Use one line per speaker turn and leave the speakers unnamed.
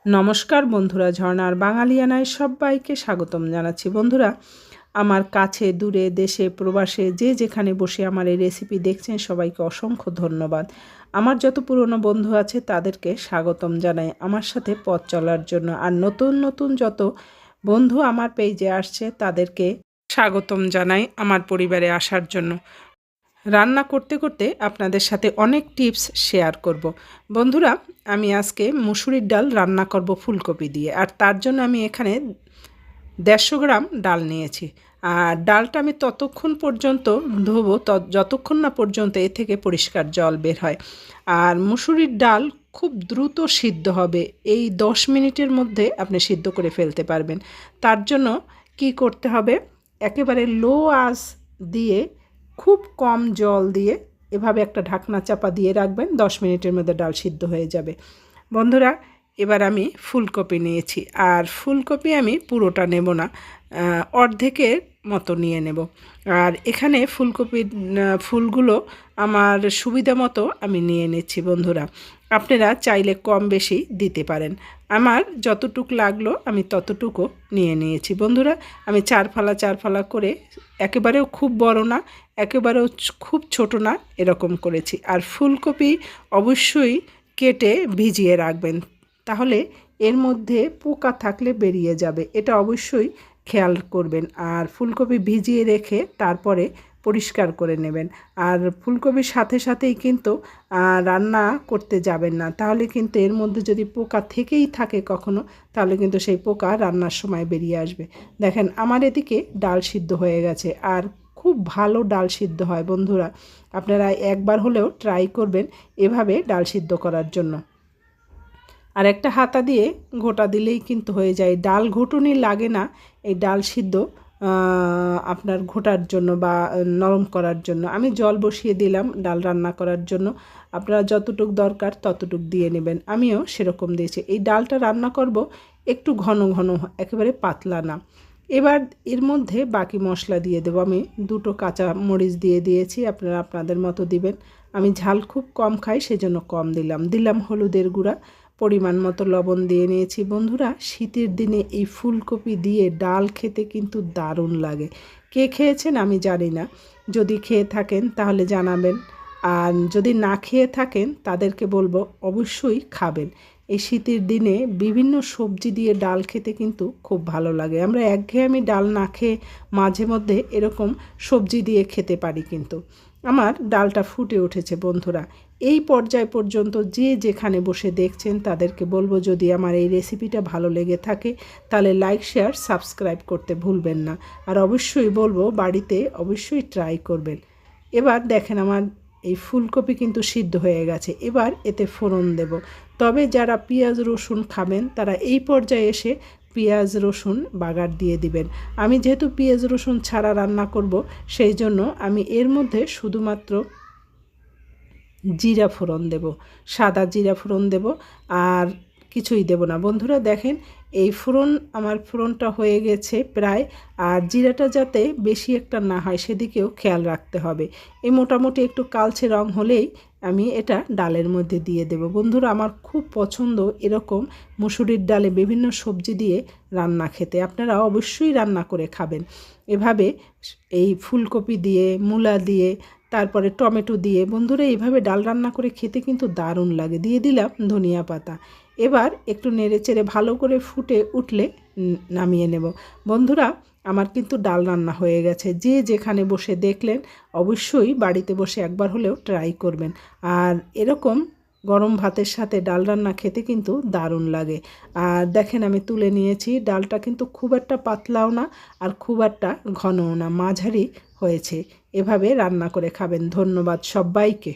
নমস্কার বন্ধুরা, ঝর্ণার বাঙালিয়ানায় সবাইকে স্বাগতম জানাচ্ছি। বন্ধুরা, আমার কাছে দূরে দেশে প্রবাসে যে যেখানে বসে আমার এই রেসিপি দেখছেন সবাইকে অসংখ্য ধন্যবাদ। আমার যত পুরনো বন্ধু আছে তাদেরকে স্বাগতম জানাই আমার সাথে পথ চলার জন্য, আর নতুন নতুন যত বন্ধু আমার পেজে আসছে তাদেরকে স্বাগতম জানাই আমার পরিবারে আসার জন্য। রান্না করতে করতে আপনাদের সাথে অনেক টিপস শেয়ার করব। বন্ধুরা, আমি আজকে মুসুরির ডাল রান্না করব ফুলকপি দিয়ে, আর তার জন্য আমি এখানে 150 গ্রাম ডাল নিয়েছি। আর ডালটা আমি ততক্ষণ পর্যন্ত ধোবো যতক্ষণ না পর্যন্ত এ থেকে পরিষ্কার জল বের হয়। আর মুসুরির ডাল খুব দ্রুত সিদ্ধ হবে, এই 10 মিনিটের মধ্যে আপনি সিদ্ধ করে ফেলতে পারবেন। তার জন্য কি করতে হবে, একেবারে লো আঁচ দিয়ে খুব কম জল দিয়ে এভাবে একটা ঢাকনা চাপা দিয়ে রাখবেন, 10 মিনিটের মধ্যে ডাল সিদ্ধ হয়ে যাবে। বন্ধুরা, এবার আমি ফুলকপি নিয়েছি, আর ফুলকপি আমি পুরোটা নেব না, অর্ধেকের মতো নিয়ে নেব। আর এখানে ফুলকপির ফুলগুলো আমার সুবিধা মতো আমি নিয়ে নিচ্ছি। বন্ধুরা, আপনারা চাইলে কম বেশি দিতে পারেন, আমার যতটুক লাগলো আমি ততটুকু নিয়ে নিয়েছি। বন্ধুরা, আমি চার ফালা করে, একেবারেও খুব বড় না একেবারেও খুব ছোট না, এরকম করেছি। আর ফুলকপি অবশ্যই কেটে ভিজিয়ে রাখবেন, তাহলে এর মধ্যে পোকা থাকলে বেরিয়ে যাবে, এটা অবশ্যই খেয়াল করবেন। আর ফুলকপি ভিজিয়ে রেখে তারপরে পরিষ্কার করে নেবেন। আর ফুলকপির সাথে সাথেই কিন্তু রান্না করতে যাবেন না, তাহলে কিন্তু এর মধ্যে যদি পোকা থেকেই থাকে কখনো, তাহলে কিন্তু সেই পোকা রান্নার সময় বেরিয়ে আসবে। দেখেন, আমার এদিকে ডাল সিদ্ধ হয়ে গেছে, আর খুব ভালো ডাল সিদ্ধ হয়। বন্ধুরা, আপনারা একবার হলেও ট্রাই করবেন এভাবে ডাল সিদ্ধ করার জন্য। আর একটা হাতা দিয়ে ঘোটা দিলেই কিন্তু হয়ে যায়, ডাল ঘুটুনি লাগে না এই ডাল সিদ্ধ আপনার ঘোটার জন্য বা নরম করার জন্য। আমি জল বসিয়ে দিলাম ডাল রান্না করার জন্য, আপনারা যতটুক দরকার ততটুক দিয়ে নেবেন, আমিও সেরকম দিয়েছি। এই ডালটা রান্না করব একটু ঘন ঘন, একেবারে পাতলা না। এবার এর মধ্যে বাকি মশলা দিয়ে দেবো। আমি 2টো কাঁচা মরিচ দিয়ে দিয়েছি, আপনারা আপনাদের মতো দিবেন। আমি ঝাল খুব কম খাই, সেজন্য কম দিলাম হলুদের গুঁড়া, পরিমাণ মতো লবণ দিয়ে নিয়েছি। বন্ধুরা, শীতের দিনে এই ফুলকপি দিয়ে ডাল খেতে কিন্তু দারুণ লাগে। কে খেয়েছেন আমি জানি না, যদি খেয়ে থাকেন তাহলে জানাবেন, আর যদি না খেয়ে থাকেন তাদেরকে বলবো অবশ্যই খাবেন। এই শীতের দিনে বিভিন্ন সবজি দিয়ে ডাল খেতে কিন্তু খুব ভালো লাগে। আমরা একঘেয়েমি ডাল না খেয়ে মাঝে মধ্যে এরকম সবজি দিয়ে খেতে পারি। কিন্তু আমার ডালটা ফুটে উঠেছে। বন্ধুরা, এই পর্যায় পর্যন্ত যে যেখানে বসে দেখছেন তাদেরকে বলবো, যদি আমার এই রেসিপিটা ভালো লেগে থাকে তাহলে লাইক শেয়ার সাবস্ক্রাইব করতে ভুলবেন না। আর অবশ্যই বলবো বাড়িতে অবশ্যই ট্রাই করবেন। এবার দেখেন, আমার এই ফুলকপি কিন্তু সিদ্ধ হয়ে গেছে। এবার এতে ফোড়ন দেব, তবে যারা পেঁয়াজ রসুন খাবেন তারা এই পর্যায়ে এসে পেঁয়াজ রসুন বাগার দিয়ে দিবেন। আমি যেহেতু পেঁয়াজ রসুন ছাড়া রান্না করব, সেই জন্য আমি এর মধ্যে শুধুমাত্র জিরা ফোড়ন দেব, সাদা জিরা ফোড়ন দেব, আর কিছুই দেব না। বন্ধুরা দেখেন, এই আমার ফোড়নটা হয়ে গেছে প্রায়। আর জিরাটা যাতে বেশি একটা না হয় সেদিকেও খেয়াল রাখতে হবে। এই মোটামুটি একটু কালচে রং হলেই আমি এটা ডালের মধ্যে দিয়ে দেব। বন্ধুরা, আমার খুব পছন্দ এরকম মুসুরির ডালে বিভিন্ন সবজি দিয়ে রান্না খেতে, আপনারা অবশ্যই রান্না করে খাবেন এভাবে। এই ফুলকপি দিয়ে, মূলা দিয়ে, তারপরে টমেটো দিয়ে, বন্ধুরা এইভাবে ডাল রান্না করে খেতে কিন্তু দারুণ লাগে। দিয়ে দিলাম ধনিয়া পাতা। এবার একটু নেড়েচেড়ে ভালো করে ফুটে উঠলে নামিয়ে নেব। বন্ধুরা, আমার কিন্তু ডাল রান্না হয়ে গেছে। যে যেখানে বসে দেখলেন অবশ্যই বাড়িতে বসে একবার হলেও ট্রাই করবেন। আর এরকম গরম ভাতের সাথে ডাল রান্না খেতে কিন্তু দারুণ লাগে। আর দেখেন, আমি তুলে নিয়েছি। ডালটা কিন্তু খুব একটা পাতলাও না আর খুব একটা ঘনও না, মাঝারি হয়েছে। এভাবে রান্না করে খাবেন। ধন্যবাদ সবাইকে।